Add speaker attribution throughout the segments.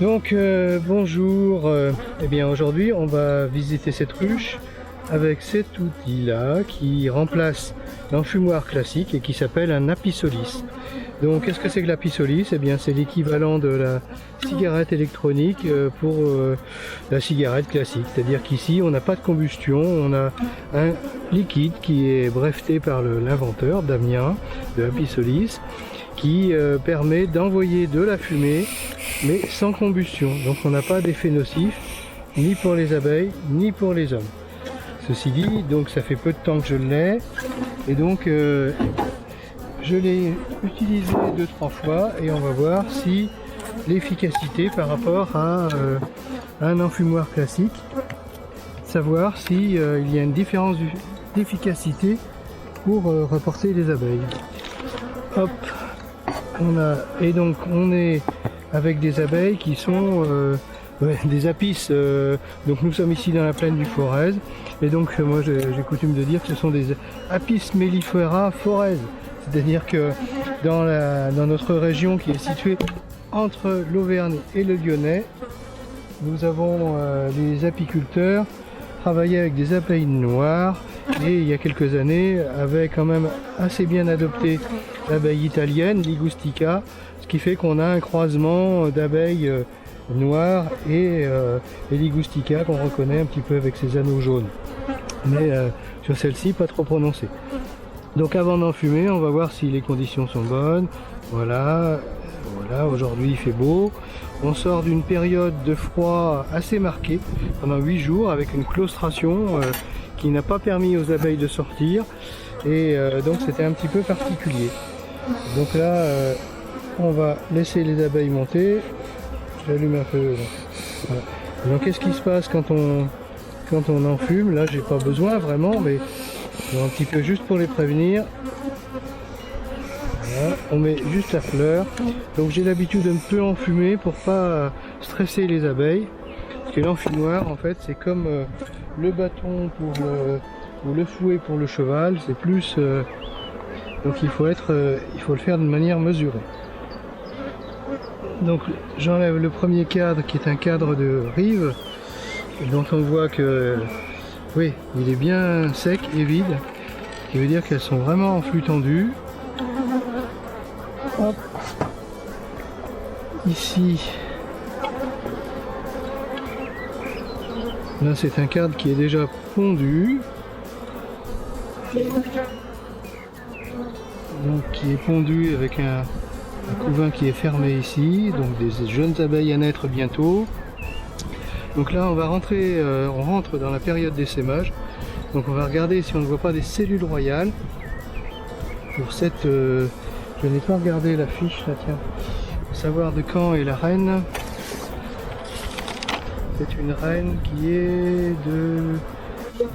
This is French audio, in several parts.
Speaker 1: Donc bonjour, eh bien aujourd'hui on va visiter cette ruche avec cet outil là qui remplace l'enfumoir classique et qui s'appelle un Apisolis. Donc qu'est-ce que c'est que l'Apisolis? Eh bien c'est l'équivalent de la cigarette électronique pour la cigarette classique, c'est-à-dire qu'ici on n'a pas de combustion, on a un liquide qui est breveté par l'inventeur Damien de Apisolis, qui permet d'envoyer de la fumée mais sans combustion, donc on n'a pas d'effet nocif ni pour les abeilles ni pour les hommes. Ceci dit, donc ça fait peu de temps que je l'ai et donc je l'ai utilisé 2-3 fois et on va voir si l'efficacité par rapport à un enfumoir classique, savoir si il y a une différence d'efficacité pour reporter les abeilles. Hop, et donc on est avec des abeilles qui sont des apis, donc nous sommes ici dans la plaine du Forez et donc moi j'ai coutume de dire que ce sont des Apis mellifera forez, c'est-à-dire que dans notre région qui est située entre l'Auvergne et le Lyonnais, nous avons les apiculteurs travailler avec des abeilles noires et il y a quelques années avaient quand même assez bien adopté l'abeille italienne, Ligustica, ce qui fait qu'on a un croisement d'abeilles noires et Ligustica qu'on reconnaît un petit peu avec ses anneaux jaunes, mais sur celle-ci pas trop prononcé. Donc avant d'enfumer, on va voir si les conditions sont bonnes. Voilà, aujourd'hui il fait beau. On sort d'une période de froid assez marquée pendant 8 jours avec une claustration qui n'a pas permis aux abeilles de sortir et donc c'était un petit peu particulier. Donc là on va laisser les abeilles monter. J'allume un peu. Voilà. Donc qu'est-ce qui se passe quand on enfume? Là j'ai pas besoin vraiment, mais un petit peu juste pour les prévenir. Voilà, on met juste la fleur. Donc j'ai l'habitude de ne peu enfumer pour pas stresser les abeilles. Parce que l'enfumoir en fait c'est comme le bâton ou le fouet pour le cheval. C'est plus donc il faut le faire de manière mesurée. Donc j'enlève le premier cadre qui est un cadre de rive dont on voit que oui, il est bien sec et vide, ce qui veut dire qu'elles sont vraiment en flux tendu. Hop. Ici, là c'est un cadre qui est déjà pondu, donc qui est pondu avec un couvain qui est fermé ici, donc des jeunes abeilles à naître bientôt. Donc là on va rentrer, on rentre dans la période d'essaimage. Donc on va regarder si on ne voit pas des cellules royales. Pour cette, je n'ai pas regardé la fiche là, tiens, pour savoir de quand est la reine. C'est une reine qui est de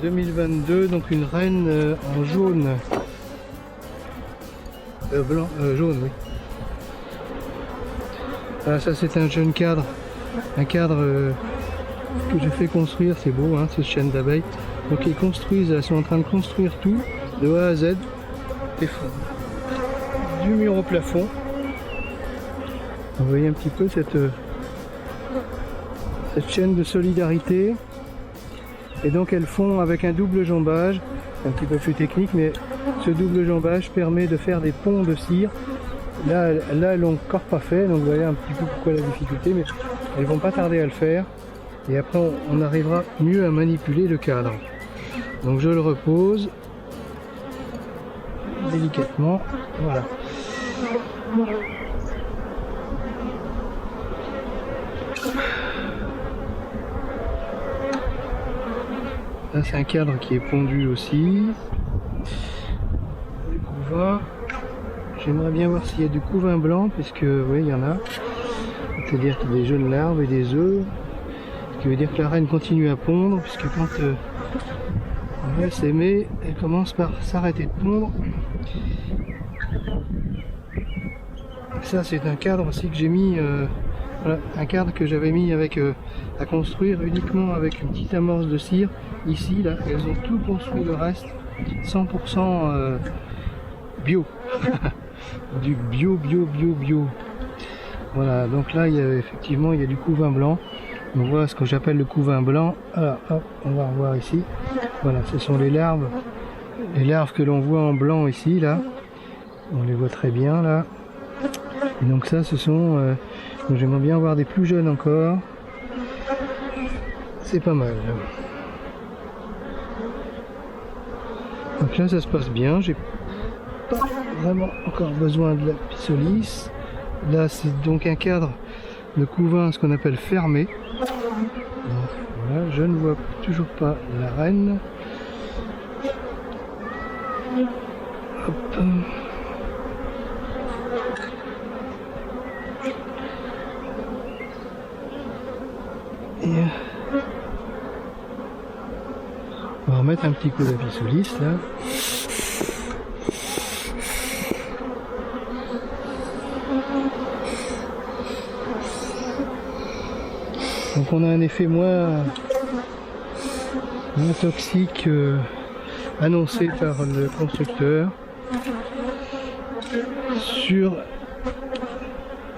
Speaker 1: 2022, donc une reine en jaune, blanc, jaune, oui. Ah, ça c'est un jeune cadre, un cadre que j'ai fait construire, c'est beau hein, cette chaîne d'abeilles. Donc ils construisent, elles sont en train de construire tout de A à Z, du mur au plafond. Vous voyez un petit peu cette chaîne de solidarité. Et donc elles font avec un double jambage, un petit peu plus technique, mais ce double jambage permet de faire des ponts de cire. Là elles l'ont encore pas fait, donc vous voyez un petit peu pourquoi la difficulté, mais elles vont pas tarder à le faire. Et après on arrivera mieux à manipuler le cadre. Donc je le repose délicatement, voilà. Là c'est un cadre qui est pondu aussi. Le couvain. J'aimerais bien voir s'il y a du couvain blanc, puisque oui il y en a. C'est-à-dire qu'il y a des jeunes larves et des œufs. Ce qui veut dire que la reine continue à pondre, puisque quand on va s'aimer, elle commence par s'arrêter de pondre. Ça c'est un cadre aussi que j'ai mis, voilà, un cadre que j'avais mis avec à construire uniquement avec une petite amorce de cire. Ici là, elles ont tout construit le reste 100% bio. Du bio. Voilà, donc là effectivement il y a du couvain blanc. On voit ce que j'appelle le couvain blanc. Alors hop, on va revoir ici. Voilà, ce sont les larves que l'on voit en blanc ici, là. On les voit très bien là. Et donc ça, ce sont... donc j'aimerais bien voir des plus jeunes encore. C'est pas mal. Donc là, ça se passe bien. J'ai pas vraiment encore besoin de la pissolis. Là, c'est donc un cadre de couvain, ce qu'on appelle fermé. Donc, voilà, je ne vois toujours pas la reine. Hop. Et on va remettre un petit coup d'apissolis là. Donc on a un effet moins toxique annoncé par le constructeur sur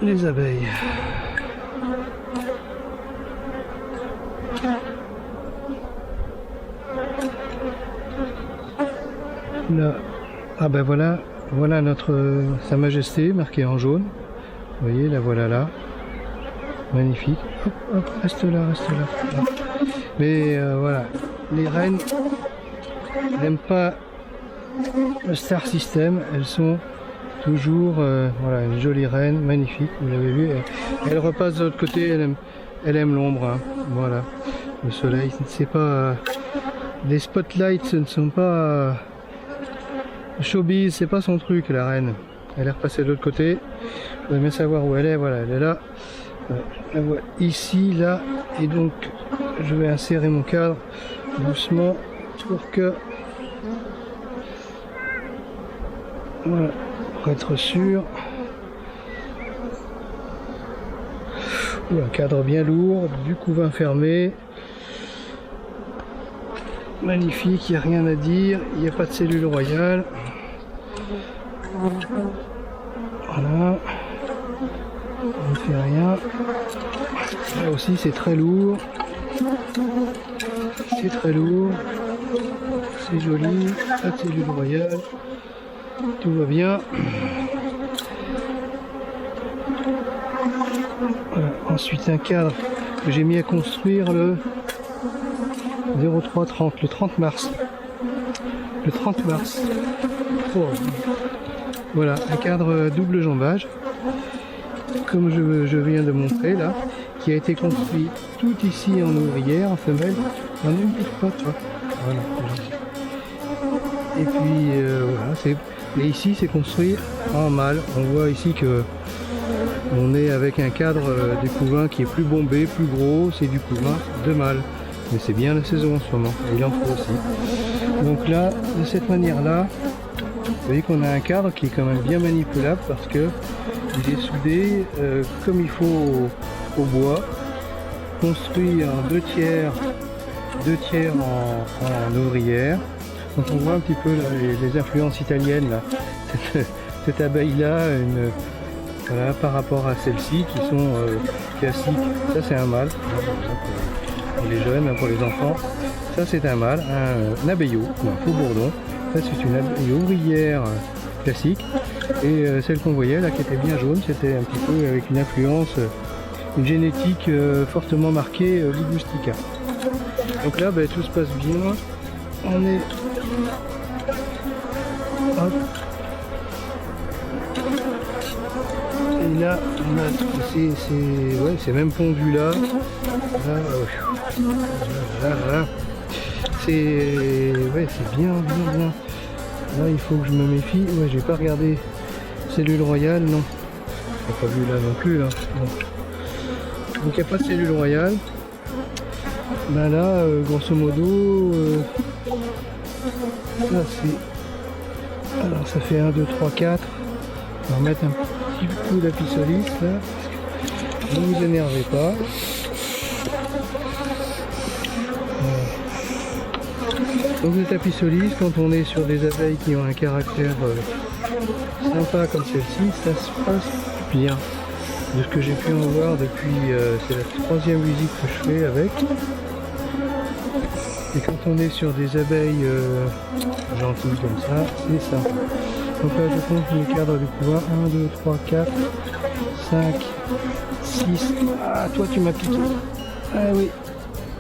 Speaker 1: les abeilles. Là, ah ben voilà, voilà Sa Majesté marquée en jaune. Vous voyez, la voilà là. Magnifique. Hop, hop, reste là, reste là. Mais voilà, les reines n'aiment pas le Star System. Elles sont toujours, voilà, une jolie reine, magnifique. Vous l'avez vu. Elle repasse de l'autre côté. Elle aime l'ombre. Hein. Voilà, le soleil. C'est pas les spotlights. Ce ne sont pas showbiz. C'est pas son truc, la reine. Elle est repassée de l'autre côté. Vous aimez savoir où elle est. Voilà, elle est là. La voie ici, là, et donc je vais insérer mon cadre doucement pour que, voilà, pour être sûr. Un cadre bien lourd, du couvain fermé, magnifique, il n'y a rien à dire, il n'y a pas de cellule royale. Voilà. On ne fait rien. Là aussi c'est très lourd. C'est très lourd. C'est joli. Pas de cellule royale. Tout va bien. Voilà. Ensuite un cadre que j'ai mis à construire le 0330, le 30 mars. Le 30 mars. Oh. Voilà, un cadre double jambage. Comme je viens de montrer là, qui a été construit tout ici en ouvrière, en femelle, on a une petite pote, voilà. Et puis voilà, et ici c'est construit en mâle. On voit ici que on est avec un cadre du couvain qui est plus bombé, plus gros, c'est du couvain de mâle. Mais c'est bien la saison en ce moment, et il en faut aussi. Donc là, de cette manière-là, vous voyez qu'on a un cadre qui est quand même bien manipulable parce que il est soudé comme il faut au bois, construit en deux tiers en ouvrière. Donc on voit un petit peu là, les influences italiennes là. Cette abeille là, voilà, par rapport à celles-ci qui sont classiques. Ça c'est un mâle pour les jeunes, pour les enfants. Ça c'est un mâle, un abeillot, un faux bourdon. Ça c'est une abeille ouvrière classique. Et celle qu'on voyait là qui était bien jaune, c'était un petit peu avec une influence, une génétique fortement marquée Ligustica. Donc là tout se passe bien. On est... Hop. Et là on a c'est même pondu là. Là. C'est bien. Là il faut que je me méfie. Ouais, j'ai pas regardé cellule royale, non. J'ai pas vu là non plus là. Bon. Donc il n'y a pas de cellule royale. Ben là, grosso modo, ça c'est. Alors ça fait 1, 2, 3, 4. On va remettre un petit coup d'apisolis là. Ne vous énervez pas. Donc le tapissolis, quand on est sur des abeilles qui ont un caractère sympa comme celle-ci, ça se passe bien. de ce que j'ai pu en voir depuis, c'est la troisième visite que je fais avec. Et quand on est sur des abeilles gentilles comme ça, c'est ça. Donc là je compte les cadres du pouvoir. 1, 2, 3, 4, 5, 6. Ah, toi tu m'as piqué. Ah oui.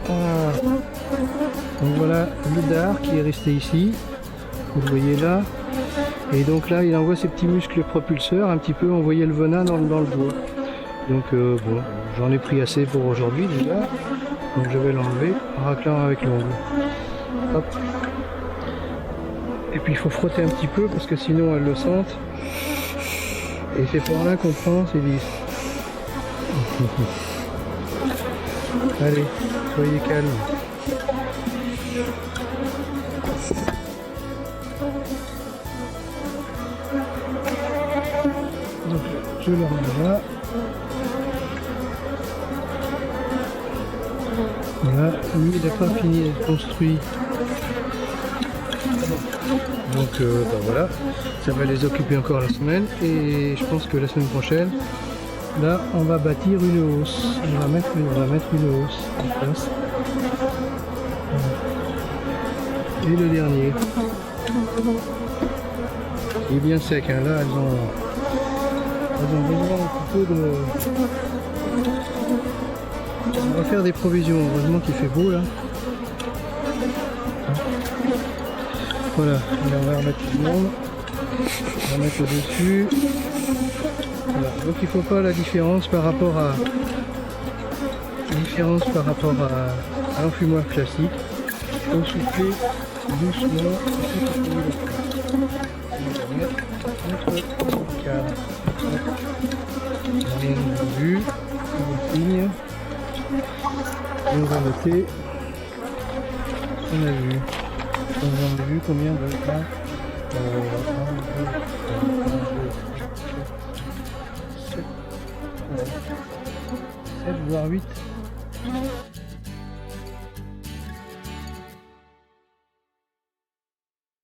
Speaker 1: Ah. Donc voilà le dard qui est resté ici. Vous le voyez là. Et donc là il envoie ses petits muscles propulseurs un petit peu envoyer le venin dans le bois. Donc bon, j'en ai pris assez pour aujourd'hui déjà. Donc je vais l'enlever en raclant avec l'ongle. Hop. Et puis il faut frotter un petit peu parce que sinon elles le sentent. Et c'est par là qu'on prend ces vis. Allez, soyez calme. Donc je le remets là. Voilà, lui il n'a pas fini d'être construit. Donc ben voilà, ça va les occuper encore la semaine et je pense que la semaine prochaine, là on va bâtir une hausse. On va mettre une hausse en place. Et le dernier. Il est bien sec, hein. Là elles ont besoin un petit peu de... On va faire des provisions, heureusement qu'il fait beau là. Voilà, là, on va remettre le monde. On va mettre au-dessus. Voilà. Donc il ne faut pas la différence par rapport à l'enfumoir classique. Il faut souffler doucement. On va mettre notre cadre. On a vu, on signe. Et on va noter ce qu'on a vu. On a vu combien de 7 voire 8.